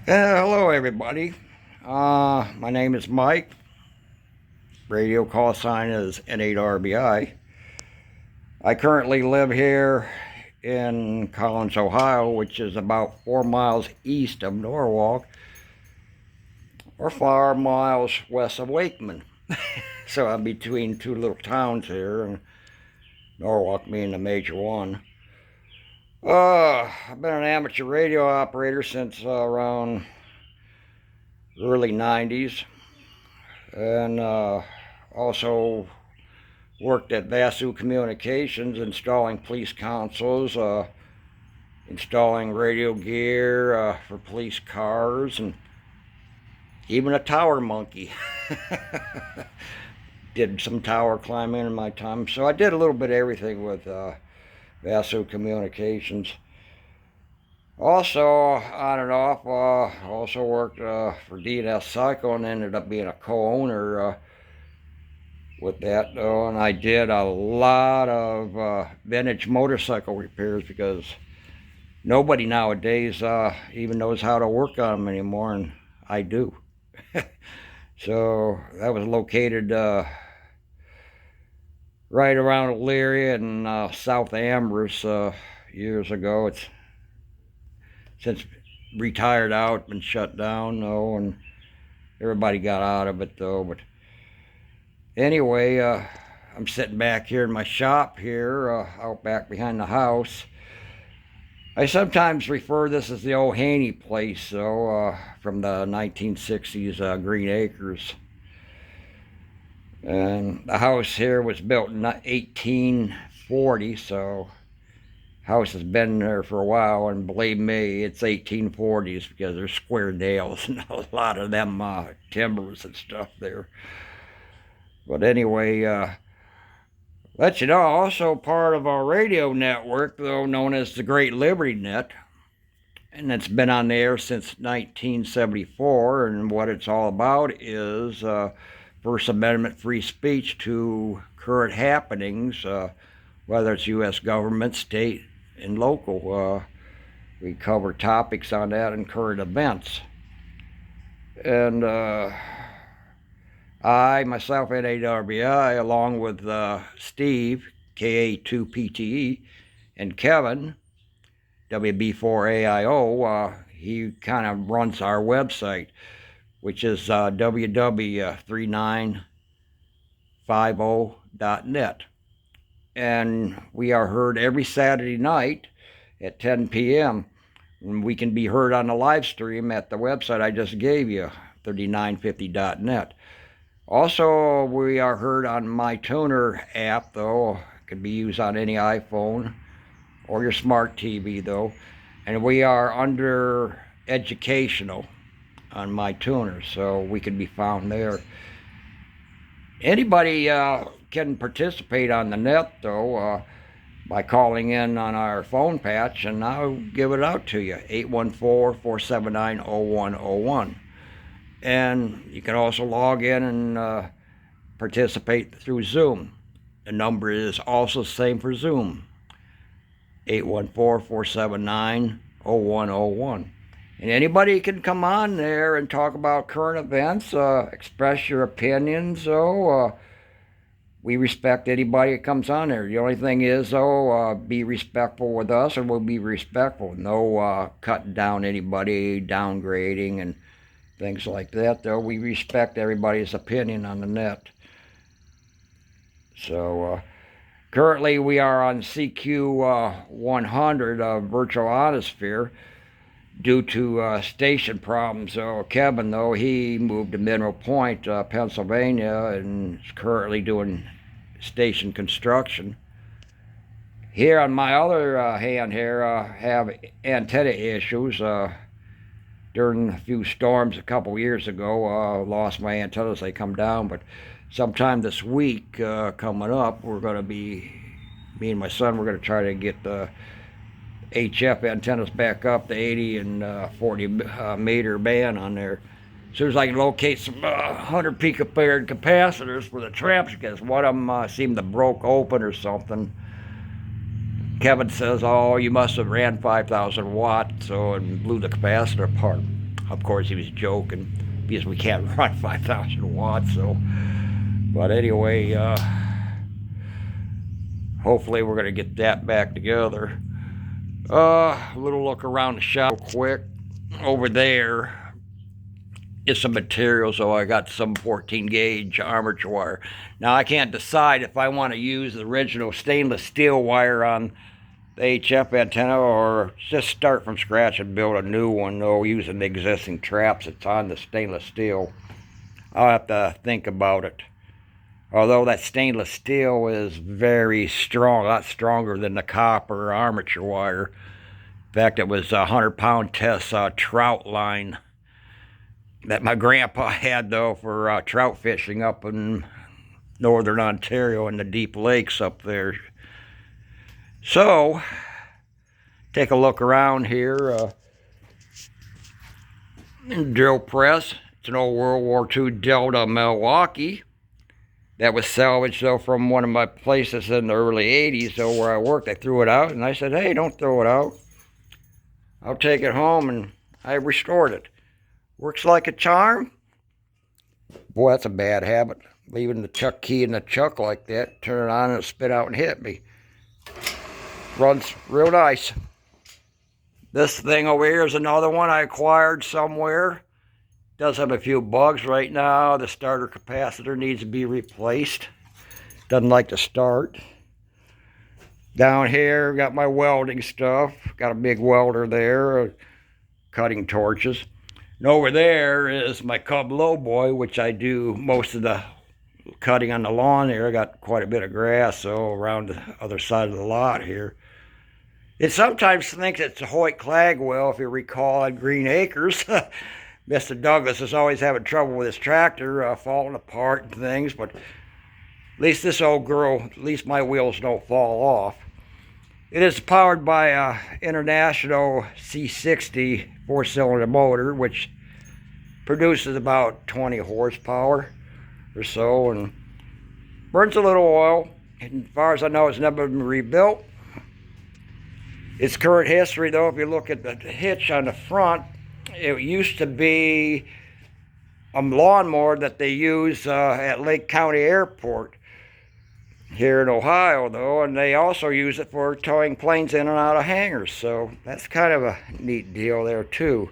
Hello everybody. My name is Mike. Radio call sign is N8RBI. I currently live here in Collins, Ohio, which is about 4 miles east of Norwalk, or 4 miles west of Wakeman. So I'm between two little towns here, and Norwalk being the major one. I've been an amateur radio operator since around early 90s, and also worked at Vasu Communications installing police consoles, installing radio gear for police cars, and even a tower monkey. Did some tower climbing in my time, so I did a little bit of everything with Vasu Communications. Also, on and off, also worked for D&S Cycle and ended up being a co-owner with that. And I did a lot of vintage motorcycle repairs because nobody nowadays even knows how to work on them anymore, and I do. So that was located right around Elyria and South Amherst years ago. It's since retired out, been shut down though, and everybody got out of it though. But anyway, I'm sitting back here in my shop here, out back behind the house. I sometimes refer this as the old Haney place, though, from the 1960s Green Acres. And the house here was built in 1840, so house has been there for a while, and believe me, it's 1840s because there's square nails and a lot of them timbers and stuff there. But anyway, let you know, also part of our radio network, though, known as the Great Liberty Net, and it's been on the air since 1974, and what it's all about is First Amendment free speech to current happenings, whether it's U.S. government, state, and local. We cover topics on that and current events. And I, myself, N8RBI, along with Steve, KA2PTE, and Kevin, WB4AIO, he kind of runs our website, which is www.3950.net. And we are heard every Saturday night at 10 p.m. And we can be heard on the live stream at the website I just gave you, 3950.net. Also, we are heard on my Tuner app, though. It can be used on any iPhone or your smart TV, though. And we are under educational on my Tuner, so we can be found there. Anybody can participate on the net, though, by calling in on our phone patch, and I'll give it out to you, 814-479-0101. And you can also log in and participate through Zoom. The number is also the same for Zoom, 814-479-0101. And anybody can come on there and talk about current events, express your opinions. So we respect anybody that comes on there. The only thing is, though, be respectful with us, and we'll be respectful. No cutting down anybody, downgrading, and things like that, though. We respect everybody's opinion on the net. So currently we are on CQ 100 of Virtual Ionosphere due to station problems. So Kevin, though, he moved to Mineral Point, Pennsylvania, and is currently doing station construction. Here on my other hand here, have antenna issues. During a few storms a couple years ago, lost my antennas. They come down, but sometime this week coming up, we're going to be, me and my son, we're going to try to get the HF antennas back up to 80 and 40 meter band on there. As soon as I can locate some 100 picofarad capacitors for the traps, because one of them seemed to broke open or something. Kevin says, oh, you must have ran 5,000 watts, so, and blew the capacitor apart. Of course, he was joking because we can't run 5,000 watts. So, but anyway, hopefully we're gonna get that back together. A little look around the shop real quick. Over there is some material, so I got some 14 gauge armature wire. Now I can't decide if I want to use the original stainless steel wire on the HF antenna or just start from scratch and build a new one, though, using the existing traps that's on the stainless steel. I'll have to think about it. Although that stainless steel is very strong, a lot stronger than the copper armature wire. In fact, it was a 100-pound test trout line that my grandpa had, though, for trout fishing up in northern Ontario in the deep lakes up there. So, take a look around here. Drill press. It's an old World War II Delta Milwaukee that was salvaged, though, from one of my places in the early 80s, though, where I worked. They threw it out, and I said, hey, don't throw it out. I'll take it home, and I restored it. Works like a charm. Boy, that's a bad habit. Leaving the chuck key in the chuck like that, turn it on, and it'll spit out and hit me. Runs real nice. This thing over here is another one I acquired somewhere. Does have a few bugs right now. The starter capacitor needs to be replaced. Doesn't like to start. Down here, got my welding stuff. Got a big welder there. Cutting torches. And over there is my Cub Lowboy, which I do most of the cutting on the lawn here. I got quite a bit of grass, so around the other side of the lot here. It sometimes thinks it's a Hoyt Clagwell, if you recall, on Green Acres. Mr. Douglas is always having trouble with his tractor, falling apart and things, but at least this old girl, at least my wheels don't fall off. It is powered by a International C60 4-cylinder motor, which produces about 20 horsepower or so, and burns a little oil. And as far as I know, it's never been rebuilt. Its current history, though, if you look at the hitch on the front, it used to be a lawnmower that they use at Lake County Airport here in Ohio, though, and they also use it for towing planes in and out of hangars, so that's kind of a neat deal there, too.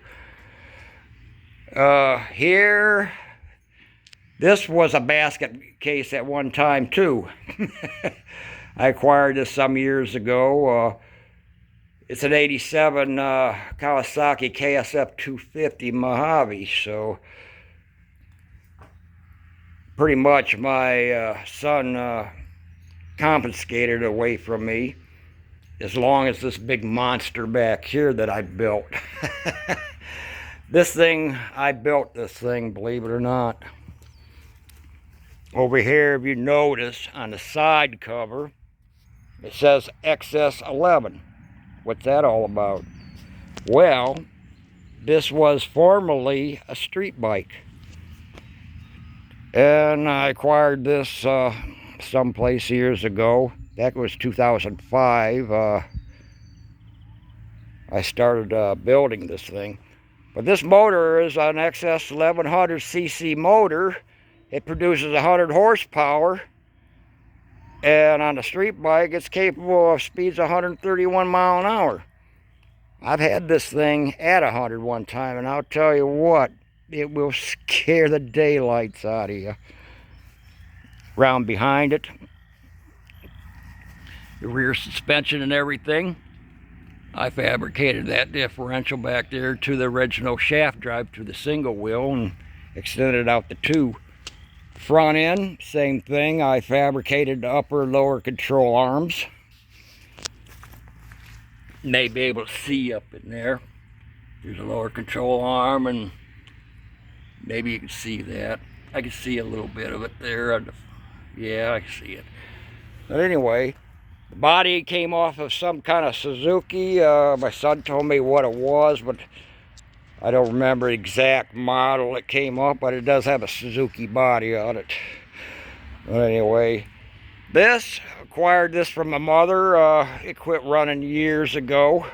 Here, this was a basket case at one time, too. I acquired this some years ago. It's an 87 Kawasaki KSF 250 Mojave, so pretty much my son confiscated it away from me, as long as this big monster back here that I built. This thing, I built this thing, believe it or not. Over here, if you notice, on the side cover, it says XS11. What's that all about? Well, this was formerly a street bike. And I acquired this someplace years ago. That was 2005. I started building this thing. But this motor is an XS 1100cc motor. It produces 100 horsepower. And on a street bike, it's capable of speeds of 131 miles an hour. I've had this thing at 100 one time, and I'll tell you what, it will scare the daylights out of you. Round behind it, the rear suspension and everything, I fabricated that differential back there to the original shaft drive to the single wheel and extended out the two. Front end, same thing. I fabricated the upper and lower control arms. You may be able to see up in there. There's a lower control arm, and maybe you can see that. I can see a little bit of it there. Yeah, I can see it. But anyway, the body came off of some kind of Suzuki. My son told me what it was, but I don't remember the exact model it came off, but it does have a Suzuki body on it. But anyway, acquired this from my mother. It quit running years ago.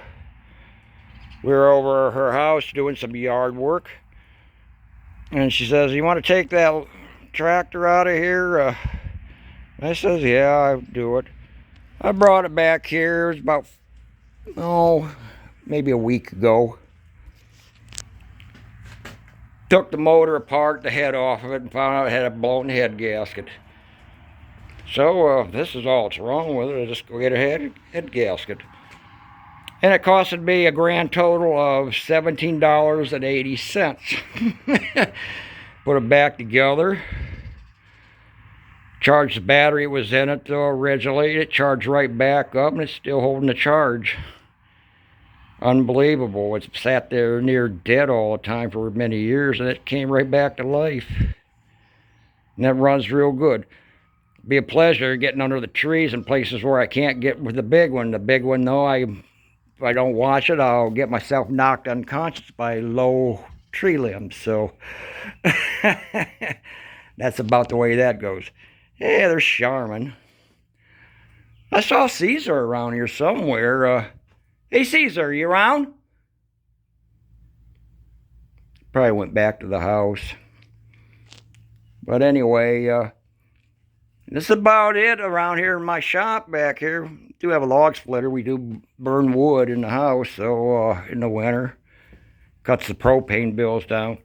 We were over at her house doing some yard work. And she says, "You want to take that tractor out of here?" I says, "Yeah, I'll do it." I brought it back here. It was about, maybe a week ago. Took the motor apart, the head off of it, and found out it had a blown head gasket. So this is all that's wrong with it. I just go get a head gasket. And it costed me a grand total of $17.80. Put it back together. Charged the battery it was in it though originally. It charged right back up and it's still holding the charge. Unbelievable. It's sat there near dead all the time for many years and it came right back to life. And that runs real good. Be a pleasure getting under the trees in places where I can't get with the big one. The big one though, if I don't watch it, I'll get myself knocked unconscious by low tree limbs. So that's about the way that goes. Hey, there's Charmin. I saw Caesar around here somewhere. Hey, Caesar, you around? Probably went back to the house. But anyway, this is about it around here in my shop back here. We do have a log splitter. We do burn wood in the house, so in the winter. Cuts the propane bills down.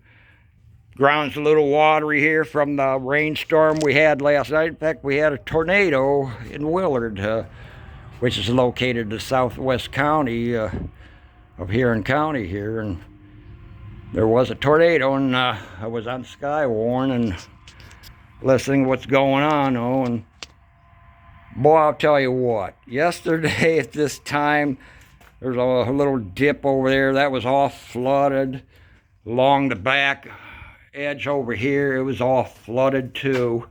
Ground's a little watery here from the rainstorm we had last night. In fact, we had a tornado in Willard, which is located in the southwest county of Huron County here. And there was a tornado, and I was on Skywarn and listening to what's going on. And boy, I'll tell you what. Yesterday at this time, there's a little dip over there that was all flooded along the back edge over here. It was all flooded too.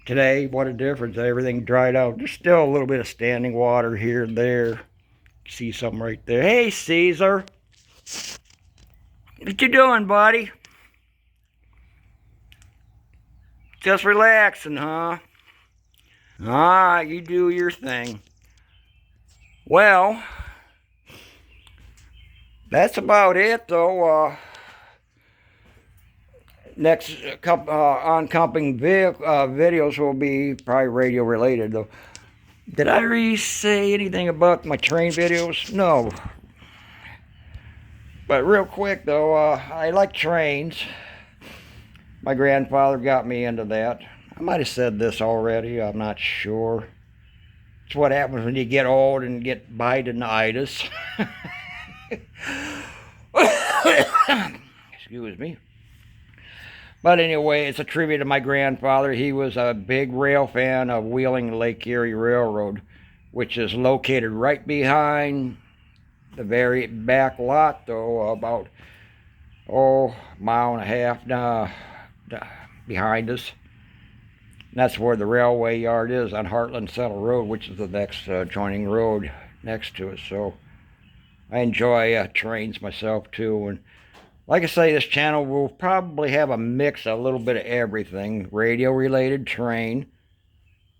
Today, what a difference. Everything dried out. There's still a little bit of standing water here and there. See something right there. Hey, Caesar. What you doing, buddy? Just relaxing, huh? Alright, you do your thing. Well, that's about it though. Next couple oncoming videos will be probably radio related though. Did I really say anything about my train videos? No. But real quick though, I like trains. My grandfather got me into that. I might have said this already, I'm not sure. It's what happens when you get old and get Bidenitis. Excuse me. But anyway, it's a tribute to my grandfather. He was a big rail fan of Wheeling Lake Erie Railroad, which is located right behind the very back lot, though, about, a mile and a half behind us. And that's where the railway yard is on Heartland Settle Road, which is the next joining road next to it. So I enjoy trains myself, too. And like I say, this channel will probably have a mix, a little bit of everything. Radio-related, train,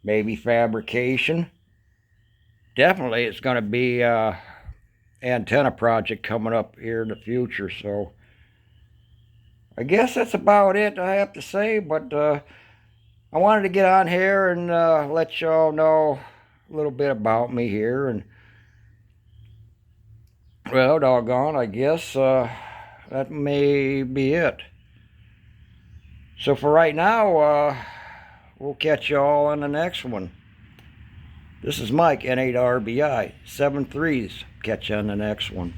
maybe fabrication. Definitely it's going to be antenna project coming up here in the future. So I guess that's about it I have to say. But I wanted to get on here and let y'all know a little bit about me here. And, well, doggone, I guess that may be it. So for right now, we'll catch y'all on the next one. This is Mike N8RBI, 7 3s. Catch you on the next one.